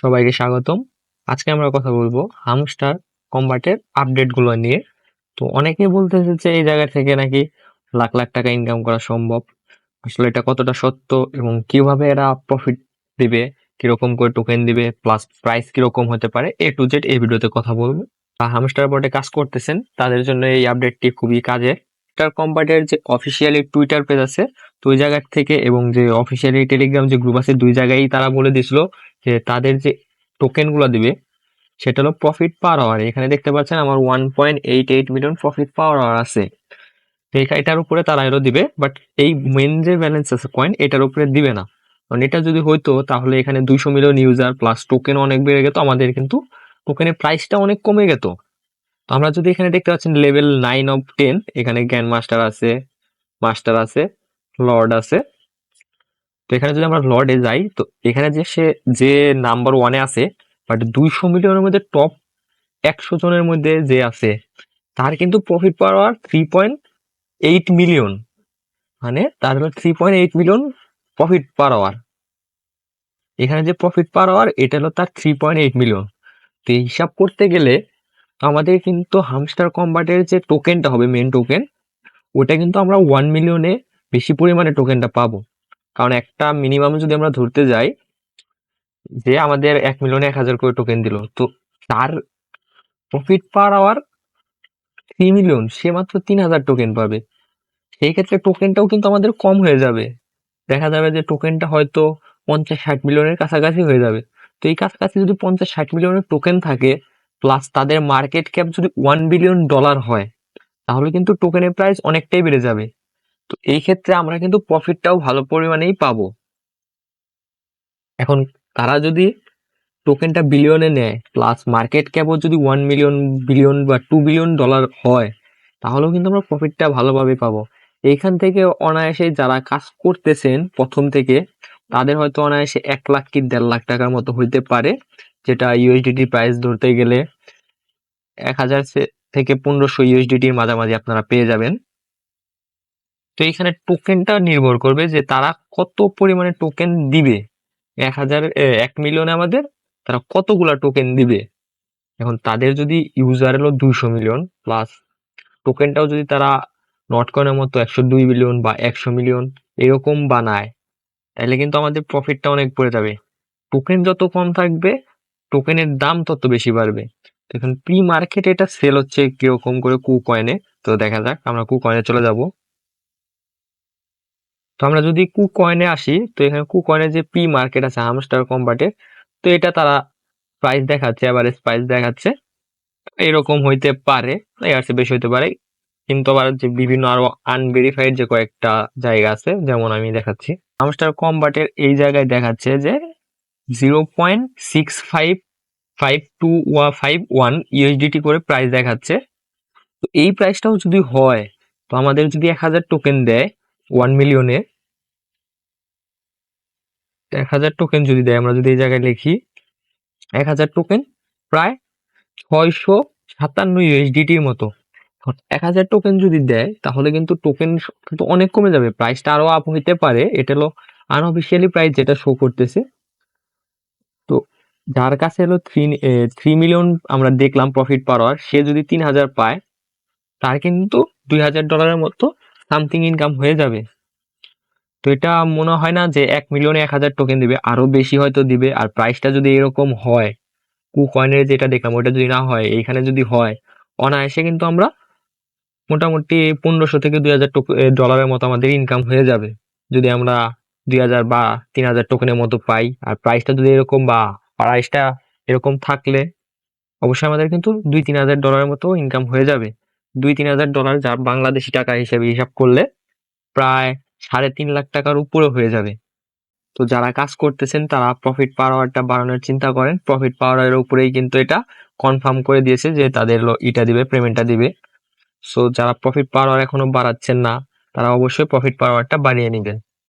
সবাইকে স্বাগতম। আজকে আমরা কথা বলবো হামস্টার কম্বাটের আপডেট গুলো নিয়ে। তো অনেকেই বলতেছে যে এই জায়গা থেকে নাকি লাখ লাখ টাকা ইনকাম করা সম্ভব। আসলে এটা কতটা সত্য এবং কিভাবে এরা প্রফিট দিবে, কিরকম করে টোকেন দিবে, প্লাস প্রাইস কিরকম হতে পারে, A to Z এই ভিডিওতে কথা বলবো। হামস্টার বোর্ডে কাজ করতেছেন তাদের জন্য এই আপডেটটি খুবই কাজের। হামস্টার কম্বাটের যে অফিসিয়ালি টুইটার পেজ আছে, তো ওই জায়গা থেকে এবং যে অফিসিয়ালি টেলিগ্রাম যে গ্রুপ আছে, দুই জায়গায় তারা বলে দিছিল যে তাদের যে টোকেন গুলো দিবে সেটা হলো প্রফিট পার আওয়ার। এখানে দেখতে পাচ্ছেন আমার 1.88 মিলিয়ন প্রফিট পার আওয়ার আছে। তো এটার উপরে তারা এরও দিবে, বাট এই মেন যে ব্যালেন্স আছে কয়েন, এটার উপরে দিবে না। কারণ এটা যদি হইতো তাহলে এখানে 200 মিলিয়ন ইউজার প্লাস টোকেন অনেক বেড়ে যেত, আমাদের কিন্তু টোকেনের প্রাইসটা অনেক কমে যেত। তো আমরা যদি এখানে দেখতে পাচ্ছেন লেভেল 9 of 10, এখানে গ্র্যান্ড মাস্টার আছে, মাস্টার আছে, লর্ড আছে। তো এখানে যদি আমরা লর্ডে যাই, তো এখানে যে নাম্বার 1-এ আছে, বাট 200 মিলিয়নের মধ্যে টপ 100 জনের মধ্যে যে আছে তার কিন্তু প্রফিট পাওয়ার 3.8 মিলিয়ন। মানে তার হলো 3.8 মিলিয়ন প্রফিট পার আওয়ার। এখানে যে প্রফিট পার আওয়ার এটা হলো তার 3.8 মিলিয়ন। তো এই হিসাব করতে গেলে আমাদের কিন্তু হামস্টার কম্বাটের যে টোকেনটা হবে, মেন টোকেন, ওটা কিন্তু আমরা 1 মিলিয়নে বেশি পরিমাণে টোকেনটা পাবো। কারণ একটা মিনিমাম যদি আমরা ধরতে যাই যে আমাদের 1 মিলিয়নে 1000 করে টোকেন দিল, তো তার প্রফিট পার আওয়ার 3 মিলিয়ন, সে মাত্র 3000 টোকেন পাবে। সেই ক্ষেত্রে টোকেনটাও কিন্তু আমাদের কম হয়ে যাবে। দেখা যাবে যে টোকেনটা হয়তো 50-60 মিলিয়নের কাছাকাছি হয়ে যাবে। তো এই কাছাকাছি যদি 50-60 মিলিয়নের টোকেন থাকে, প্লাস তাদের মার্কেট ক্যাপ যদি $1 বিলিয়ন হয়, তাহলে কিন্তু টোকেনের প্রাইস অনেকটাই বেড়ে যাবে। তো এই ক্ষেত্রে আমরা কিন্তু প্রফিটটাও ভালো পরিমাণেই পাবো। এখন তারা যদি টোকেনটা বিলিয়নে নেয়, প্লাস মার্কেট ক্যাপও যদি 1 মিলিয়ন, বিলিয়ন বা $2 বিলিয়ন হয়, তাহলেও কিন্তু আমরা প্রফিটটা ভালোভাবে পাবো। এইখান থেকে অনায়াসে যারা কাজ করতেছেন প্রথম থেকে, তাদের হয়তো অনায়াসে 1 লাখ কি 1.5 লাখ টাকার মতো হইতে পারে, যেটা ইউএসডিটি প্রাইস ধরতে গেলে 1000 থেকে 1500 ইউএসডিটির মাঝামাঝি আপনারা পেয়ে যাবেন। তো এইখানে টোকেনটা নির্ভর করবে যে তারা কত পরিমাণে টোকেন দিবে। 1 মিলিয়নে আমাদের তারা কতগুলা টোকেন দিবে। এখন তাদের যদি ইউজার হলো 200 মিলিয়ন, প্লাস টোকেনটাও যদি তারা নটকয়েনের মতো 102 বিলিয়ন বা 100 মিলিয়ন এরকম বানায়, তাহলে কিন্তু আমাদের প্রফিটটা অনেক পড়ে যাবে। টোকেন যত কম থাকবে, টোকেনের দাম তত বেশি বাড়বে। এখন প্রি মার্কেট এটা সেল হচ্ছে কিরকম করে কু কয়েনে, তো দেখা যাক, আমরা কু কয়েনে চলে যাব। তো আমরা যদি কু কয়েনে আসি, তো এখানে কু কয়েনে যে প্রি মার্কেট আছে হামস্টার কম্বাটে, তো এটা তারা প্রাইস দেখাচ্ছে, এভারেজ প্রাইস দেখাচ্ছে এরকম হইতে পারে, এর চেয়ে বেশি হইতে পারে। কিন্তু আবার যে বিভিন্ন আরো আনভেরিফাইড যে কয়েকটা জায়গা আছে, যেমন আমি দেখাচ্ছি, হামস্টার কম্বাটের এই জায়গায় দেখাচ্ছে যে 0.655251 ইউএসডিটি করে প্রাইস দেখাচ্ছে। তো এই প্রাইসটাও যদি হয়, তো আমাদের যদি 1000 টোকেন দেয় 1 মিলিয়নে, 1000 টোকেন যদি দেয়, আমরা যদি এই জায়গায় লিখি 1000 টোকেন প্রায় 657 ইউএসডিটির মতো। 1000 টোকেন যদি দেয়, তাহলে কিন্তু টোকেন কিন্তু অনেক কমে যাবে, প্রাইসটা আরো আপ হইতে পারে। এটা হলো আনঅফিসিয়ালি প্রাইস যেটা শো করতেছে। তো যার কাছে হলো 3 মিলিয়ন আমরা দেখলাম প্রফিট পার আওয়ার, সে যদি 3000 পায়, তার কিন্তু $2000 মতো সামথিং ইনকাম হয়ে যাবে। তো এটা মনে হয় না যে 1 মিলিয়নে 1000 টোকেন দিবে, আরো বেশি হয়তো দিবে। আর প্রাইসটা যদি এরকম হয়, কু কয়েনের যেটা দেখলাম ওটা যদি না হয়, এইখানে যদি হয়, অনায়াসে কিন্তু আমরা মোটামুটি 1500 থেকে $2000 মতো আমাদের ইনকাম হয়ে যাবে, যদি আমরা 2000 বা 3000 টোকেনের মতো পাই। আর প্রাইসটা যদি এরকম বা প্রাইসটা এরকম থাকলে অবশ্যই আমাদের কিন্তু $2-3000 মতো ইনকাম হয়ে যাবে। $2-3000 যা বাংলাদেশি টাকা হিসেবে হিসাব করলে প্রায় 3.5 লাখ টাকার উপরে হয়ে যাবে। তো যারা কাজ করতেছেন তারা প্রফিট পার আওয়ারটা বাড়ানোর চিন্তা করেন। প্রফিট পার আওয়ারের উপরেই কিন্তু এটা কনফার্ম করে দিয়েছে যে তাদের ইটা দিবে, পেমেন্টটা দিবে। সো যারা প্রফিট পার আওয়ার এখনো বাড়াচ্ছেন না, তারা অবশ্যই প্রফিট পার আওয়ারটা বাড়িয়ে নেবেন।